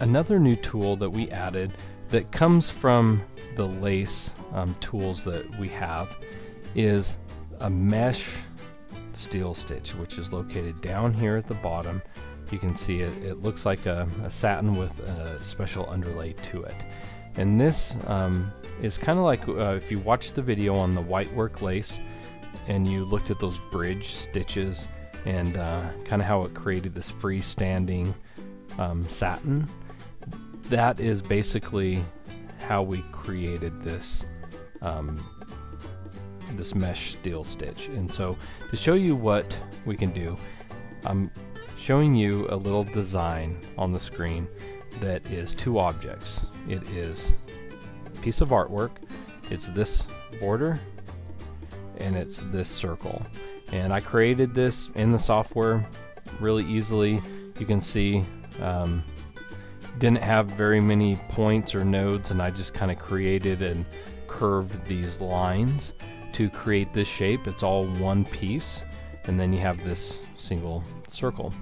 another new tool that we added that comes from the lace tools that we have is a mesh steel stitch, which is located down here at the bottom. You can see it looks like a satin with a special underlay to it. And this is kind of like if you watched the video on the whitework lace and you looked at those bridge stitches and kind of how it created this freestanding satin. That is basically how we created this this mesh steel stitch. And so to show you what we can do, I'm showing you a little design on the screen that is two objects. It is a piece of artwork, it's this border, and it's this circle. And I created this in the software really easily. You can see didn't have very many points or nodes, and I just kind of created and curved these lines to create this shape. It's all one piece, and then you have this single circle.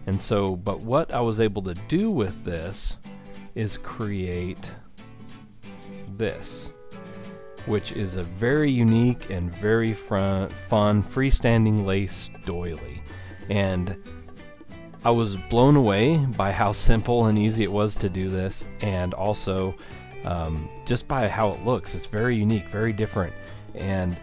And so, but what I was able to do with this is create this, which is a very unique and very fun freestanding lace doily. And I was blown away by how simple and easy it was to do this, and also just by how it looks. It's very unique, very different, and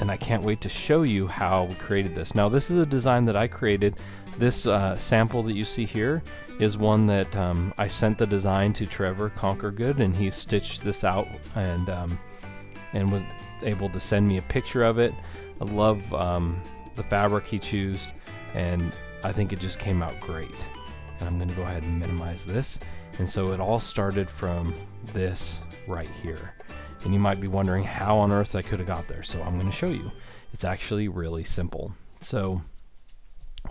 I can't wait to show you how we created this. Now, this is a design that I created. This sample that you see here is one that I sent the design to Trevor Conquergood, and he stitched this out and was able to send me a picture of it. I love the fabric he chose, and I think it just came out great. And I'm going to go ahead and minimize this. And so it all started from this right here. And you might be wondering how on earth I could have got there. So I'm going to show you. It's actually really simple. So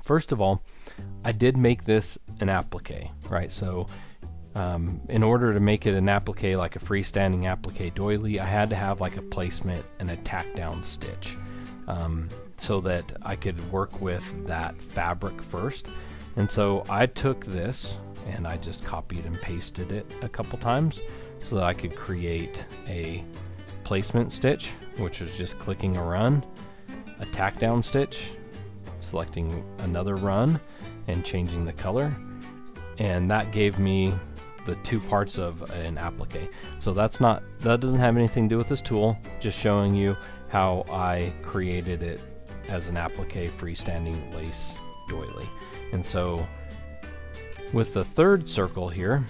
first of all, I did make this an applique, right? So in order to make it an applique, like a freestanding applique doily, I had to have like a placement and a tack down stitch. So that I could work with that fabric first. And so I took this and I just copied and pasted it a couple times so that I could create a placement stitch, which was just clicking a run, a tack down stitch, selecting another run and changing the color, and that gave me the two parts of an applique. So that doesn't have anything to do with this tool, just showing you how I created it as an applique freestanding lace doily. And so with the third circle here,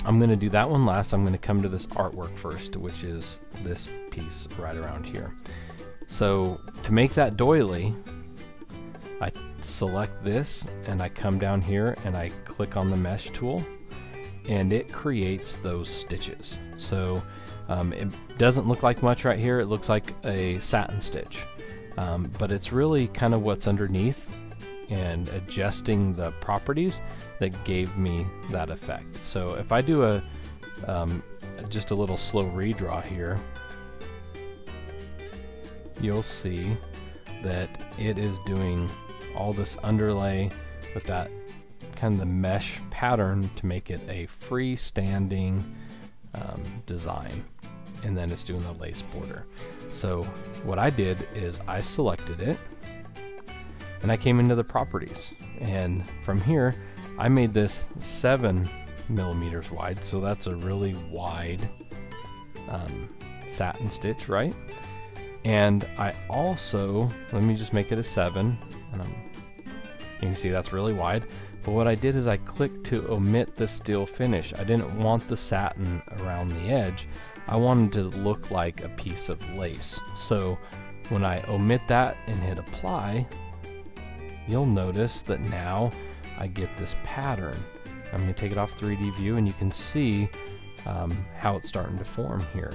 I'm going to do that one last. I'm going to come to this artwork first, which is this piece right around here. So to make that doily, I select this and I come down here and I click on the mesh tool, and it creates those stitches. So it doesn't look like much right here. It looks like a satin stitch. But it's really kind of what's underneath and adjusting the properties that gave me that effect. So if I do just a little slow redraw here, you'll see that it is doing all this underlay with that kind of the mesh pattern to make it a freestanding design. And then it's doing the lace border. So what I did is I selected it and I came into the properties, and from here I made this 7 millimeters wide, so that's a really wide satin stitch, right? And I also, let me just make it a 7, and you can see that's really wide. But what I did is I clicked to omit the steel finish. I didn't want the satin around the edge. I wanted to look like a piece of lace. So when I omit that and hit apply, you'll notice that now I get this pattern. I'm going to take it off 3D view, and you can see how it's starting to form here.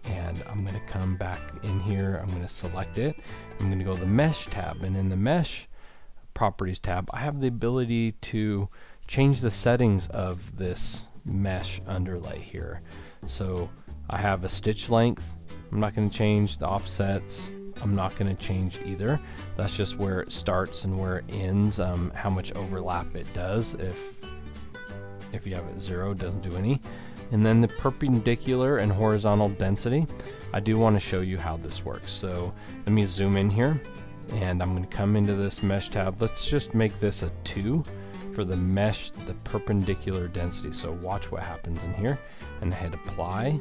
And I'm going to come back in here, I'm going to select it, I'm going to go to the mesh tab, and in the mesh properties tab I have the ability to change the settings of this mesh underlay here. So I have a stitch length, I'm not going to change the offsets, I'm not going to change either. That's just where it starts and where it ends, how much overlap it does. If you have it 0, it doesn't do any. And then the perpendicular and horizontal density, I do want to show you how this works. So let me zoom in here, and I'm going to come into this mesh tab. Let's just make this a 2 for the mesh, the perpendicular density. So watch what happens in here, and I hit apply,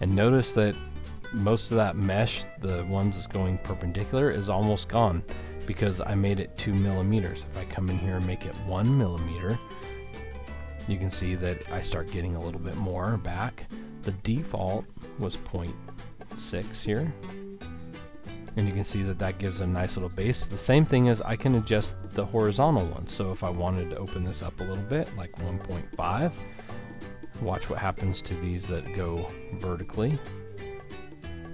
and notice that most of that mesh, the ones that's going perpendicular, is almost gone because I made it 2 millimeters. If I come in here and make it 1 millimeter, you can see that I start getting a little bit more back. The default was 0.6 here, and you can see that that gives a nice little base. The same thing is I can adjust the horizontal one. So if I wanted to open this up a little bit, like 1.5, watch what happens to these that go vertically,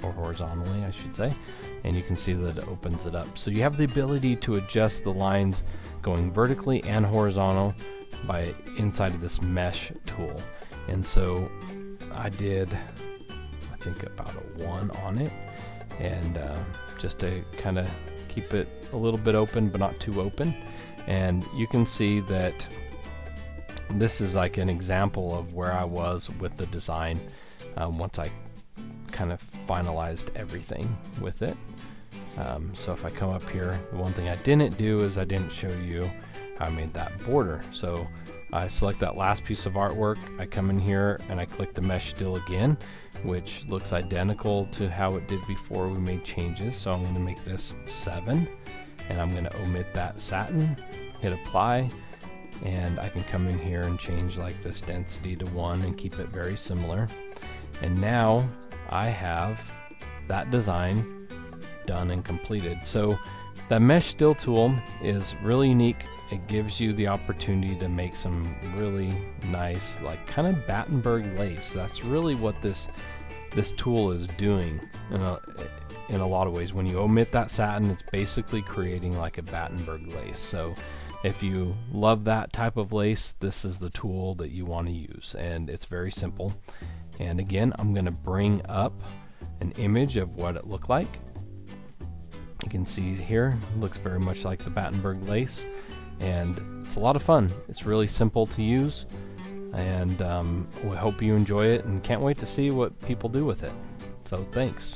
or horizontally I should say, and you can see that it opens it up. So you have the ability to adjust the lines going vertically and horizontal by inside of this mesh tool. And so I did, I think, about a 1 on it, and just to kind of keep it a little bit open but not too open. And you can see that this is like an example of where I was with the design once I kind of finalized everything with it. So if I come up here, the one thing I didn't do is I didn't show you how I made that border. So I select that last piece of artwork, I come in here and I click the mesh still again, which looks identical to how it did before we made changes. So I'm going to make this 7, and I'm going to omit that satin, hit apply, and I can come in here and change like this density to 1 and keep it very similar. And now I have that design done and completed. So that mesh still tool is really unique. It gives you the opportunity to make some really nice, like kind of Battenburg lace. That's really what this tool is doing in a lot of ways. When you omit that satin, it's basically creating like a Battenburg lace. So if you love that type of lace, this is the tool that you want to use, and it's very simple. And again, I'm going to bring up an image of what it looked like. You can see here, it looks very much like the Battenburg lace, and it's a lot of fun. It's really simple to use, and we hope you enjoy it, and can't wait to see what people do with it. So thanks.